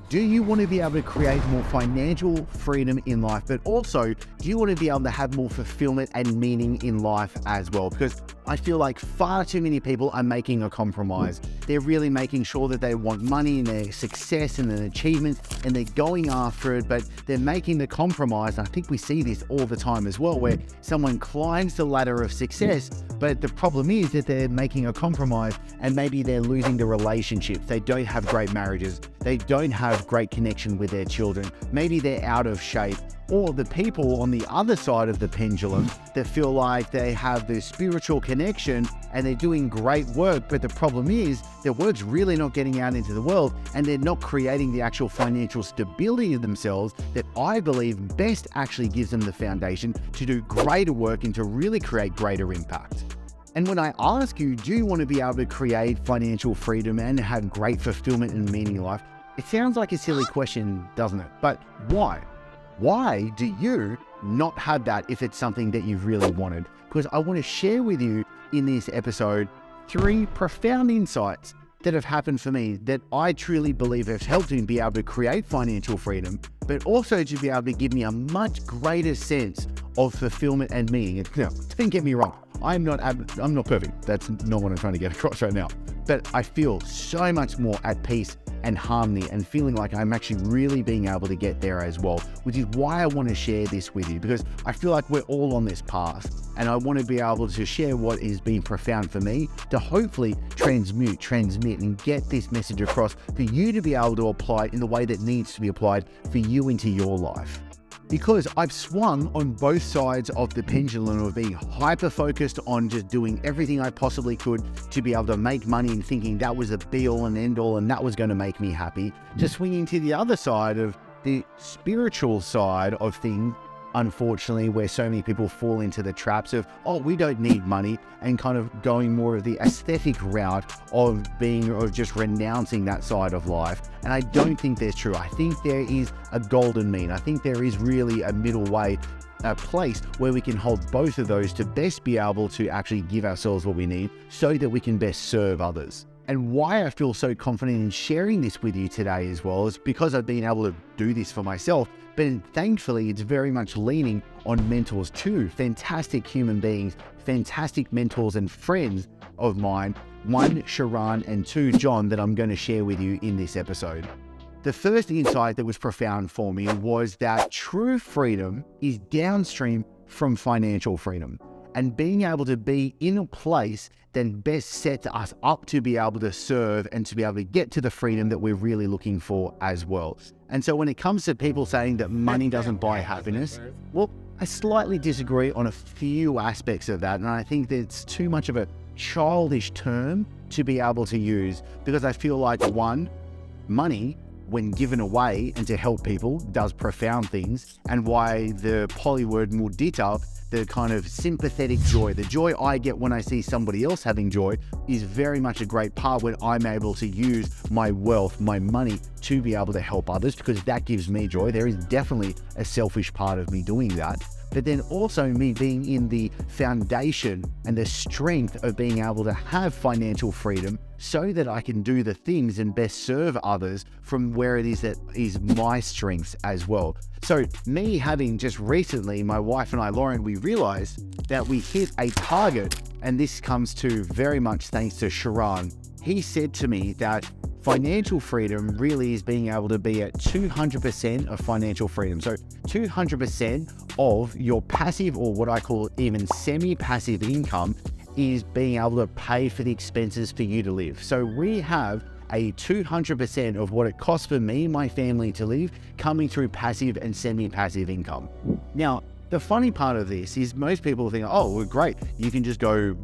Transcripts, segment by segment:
Do you want to be able to create more financial freedom in life, but also do you want to be able to have more fulfillment and meaning in life as well? Because I feel like far too many people are making a compromise. They're really making sure that they want money and their success and their achievement, and they're going after it, but they're making the compromise. And I think we see this all the time as well, where someone climbs the ladder of success, but the problem is that they're making a compromise and maybe they're losing the relationships. They don't have great marriages. They don't have great connection with their children. Maybe they're out of shape. Or the people on the other side of the pendulum that feel like they have this spiritual connection and they're doing great work, but the problem is their work's really not getting out into the world and they're not creating the actual financial stability of themselves that I believe best actually gives them the foundation to do greater work and to really create greater impact. And when I ask you, do you want to be able to create financial freedom and have great fulfillment and meaning in life? It sounds like a silly question, doesn't it? But why? Why do you not have that if it's something that you've really wanted? Because I want to share with you in this episode 3 profound insights that have happened for me that I truly believe have helped me be able to create financial freedom, but also to be able to give me a much greater sense of fulfillment and meaning. Now, don't get me wrong, I'm not perfect. That's not what I'm trying to get across right now. But I feel so much more at peace and harmony and feeling like I'm actually really being able to get there as well, which is why I want to share this with you, because I feel like we're all on this path and I want to be able to share what has been profound for me to hopefully transmit and get this message across for you to be able to apply it in the way that needs to be applied for you into your life. Because I've swung on both sides of the pendulum of being hyper-focused on just doing everything I possibly could to be able to make money and thinking that was a be-all and end-all and that was going to make me happy, to swinging to the other side of the spiritual side of things, unfortunately, where so many people fall into the traps of, oh, we don't need money, and kind of going more of the aesthetic route of just renouncing that side of life. And I don't think that's true. I think there is a golden mean. I think there is really a middle way, a place where we can hold both of those to best be able to actually give ourselves what we need so that we can best serve others. And why I feel so confident in sharing this with you today as well is because I've been able to do this for myself, but thankfully it's very much leaning on mentors too, fantastic human beings, fantastic mentors and friends of mine, 1, Sharon, and 2, John, that I'm going to share with you in this episode. The first insight that was profound for me was that true freedom is downstream from financial freedom. And being able to be in a place that best sets us up to be able to serve and to be able to get to the freedom that we're really looking for as well. And so when it comes to people saying that money doesn't buy happiness, well, I slightly disagree on a few aspects of that. And I think that it's too much of a childish term to be able to use, because I feel like, 1, money, when given away and to help people, does profound things, and why the Pali word mudita, the kind of sympathetic joy, the joy I get when I see somebody else having joy, is very much a great part when I'm able to use my wealth, my money, to be able to help others, because that gives me joy. There is definitely a selfish part of me doing that. But then also me being in the foundation and the strength of being able to have financial freedom so that I can do the things and best serve others from where it is that is my strengths as well. So me having just recently, my wife and I, Lauren, we realized that we hit a target, and this comes to very much thanks to Sharon. He said to me that financial freedom really is being able to be at 200% of financial freedom. So 200% of your passive, or what I call even semi-passive income, is being able to pay for the expenses for you to live. So we have a 200% of what it costs for me and my family to live coming through passive and semi-passive income. Now, the funny part of this is most people think, oh, well, great, you can just go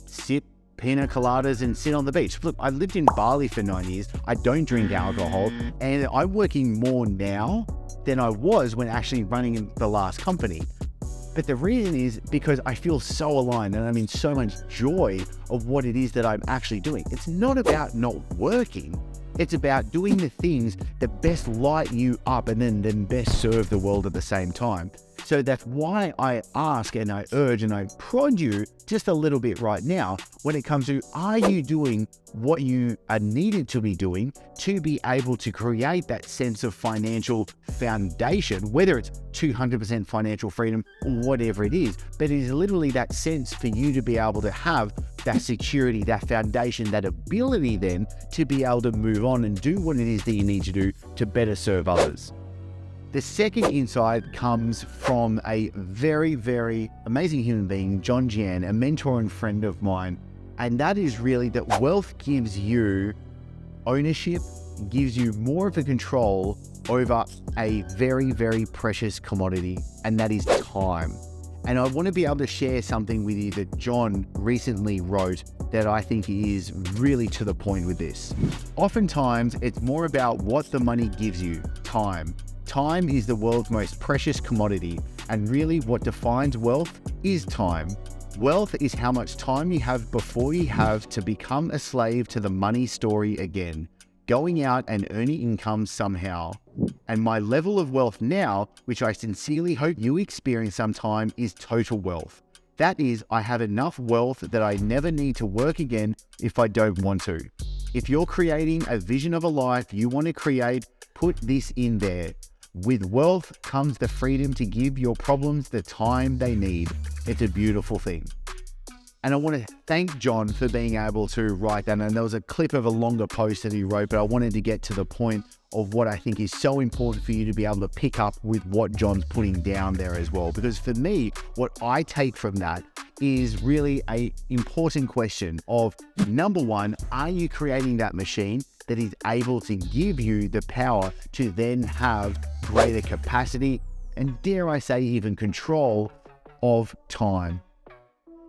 sip pina coladas and sit on the beach. Look, I lived in Bali for 9 years. I don't drink alcohol, and I'm working more now than I was when actually running the last company. But the reason is because I feel so aligned and I'm in so much joy of what it is that I'm actually doing. It's not about not working. It's about doing the things that best light you up and then best serve the world at the same time. So that's why I ask and I urge and I prod you just a little bit right now when it comes to, are you doing what you are needed to be doing to be able to create that sense of financial foundation, whether it's 200% financial freedom or whatever it is, but it is literally that sense for you to be able to have that security, that foundation, that ability then to be able to move on and do what it is that you need to do to better serve others. The second insight comes from a very, very amazing human being, John Jan, a mentor and friend of mine. And that is really that wealth gives you ownership, gives you more of a control over a very, very precious commodity, and that is time. And I want to be able to share something with you that John recently wrote that I think is really to the point with this. Oftentimes, it's more about what the money gives you, time. Time is the world's most precious commodity, and really what defines wealth is time. Wealth is how much time you have before you have to become a slave to the money story again, going out and earning income somehow. And my level of wealth now, which I sincerely hope you experience sometime, is total wealth. That is, I have enough wealth that I never need to work again if I don't want to. If you're creating a vision of a life you want to create, put this in there. With wealth comes the freedom to give your problems the time they need. It's a beautiful thing. And I want to thank John for being able to write that. And there was a clip of a longer post that he wrote, but I wanted to get to the point of what I think is so important for you to be able to pick up with what John's putting down there as well. Because for me, what I take from that is really an important question of, number one, are you creating that machine that is able to give you the power to then have greater capacity and, dare I say, even control of time?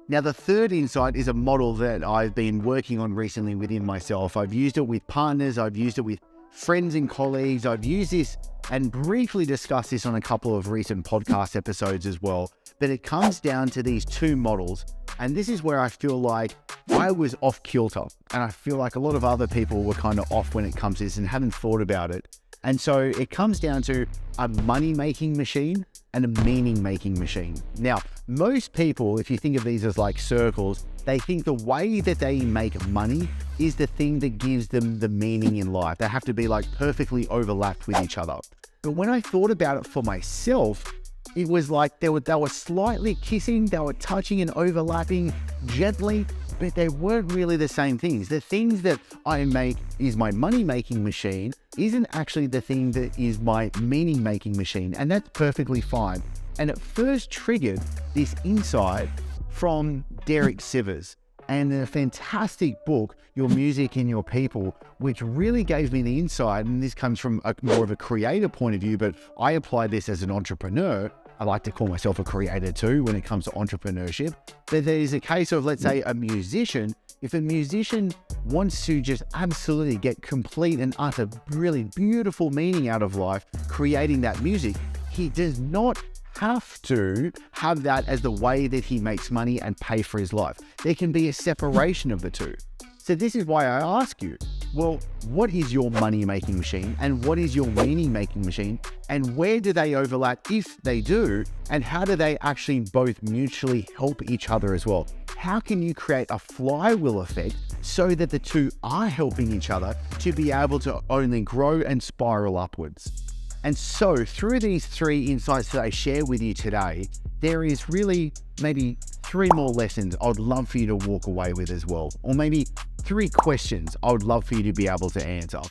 Now, the third insight is a model that I've been working on recently within myself. I've used it with partners, I've used it with friends and colleagues, I've used this and briefly discussed this on a couple of recent podcast episodes as well. But it comes down to these two models. And this is where I feel like I was off kilter. And I feel like a lot of other people were kind of off when it comes to this and hadn't thought about it. And so it comes down to a money-making machine and a meaning-making machine. Now, most people, if you think of these as like circles, they think the way that they make money is the thing that gives them the meaning in life. They have to be like perfectly overlapped with each other. But when I thought about it for myself, it was like they were slightly kissing, they were touching and overlapping gently, but they weren't really the same things. The things that I make is my money-making machine isn't actually the thing that is my meaning-making machine, and that's perfectly fine. And it first triggered this insight from Derek Sivers and a fantastic book, Your Music and Your People, which really gave me the insight, and this comes from more of a creator point of view, but I apply this as an entrepreneur. I like to call myself a creator too when it comes to entrepreneurship. But there's a case of, let's say, a musician. If a musician wants to just absolutely get complete and utter, really beautiful meaning out of life, creating that music, he does not have to have that as the way that he makes money and pay for his life. There can be a separation of the two. So this is why I ask you, well, what is your money-making machine and what is your meaning-making machine, and where do they overlap if they do, and how do they actually both mutually help each other as well? How can you create a flywheel effect so that the two are helping each other to be able to only grow and spiral upwards? And so through these three insights that I share with you today, there is really maybe 3 more lessons I would love for you to walk away with as well, or maybe 3 questions I would love for you to be able to answer.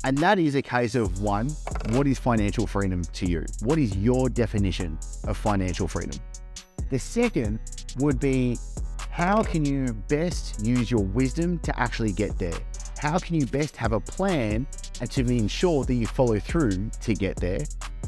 And that is a case of 1, what is financial freedom to you? What is your definition of financial freedom? The second would be, how can you best use your wisdom to actually get there? How can you best have a plan and to ensure that you follow through to get there?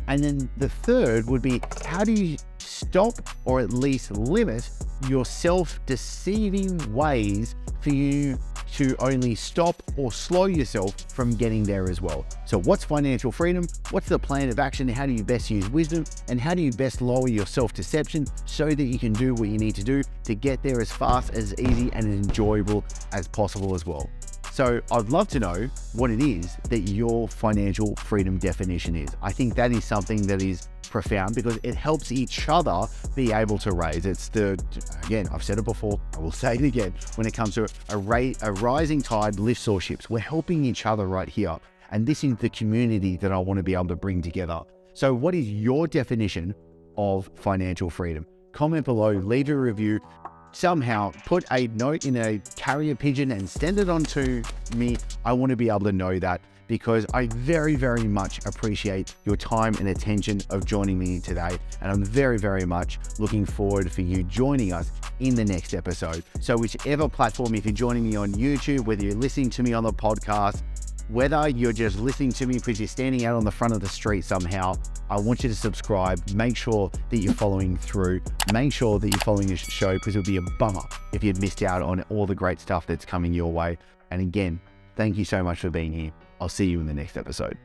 And then the third would be, how do you stop or at least limit your self-deceiving ways for you to only stop or slow yourself from getting there as well? So what's financial freedom? What's the plan of action? How do you best use wisdom? And how do you best lower your self-deception so that you can do what you need to do to get there as fast, as easy, and as enjoyable as possible as well? So I'd love to know what it is that your financial freedom definition is. I think that is something that is profound because it helps each other be able to raise. Again, I've said it before, I will say it again, when it comes to a rising tide lifts all ships. We're helping each other right here. And this is the community that I want to be able to bring together. So what is your definition of financial freedom? Comment below, leave a review, somehow put a note in a carrier pigeon and send it on to me. I want to be able to know that because I very, very much appreciate your time and attention of joining me today. And I'm very, very much looking forward for you joining us in the next episode. So whichever platform, if you're joining me on YouTube, whether you're listening to me on the podcast, whether you're just listening to me because you're standing out on the front of the street somehow, I want you to subscribe. Make sure that you're following through. Make sure that you're following this show because it would be a bummer if you'd missed out on all the great stuff that's coming your way. And again, thank you so much for being here. I'll see you in the next episode.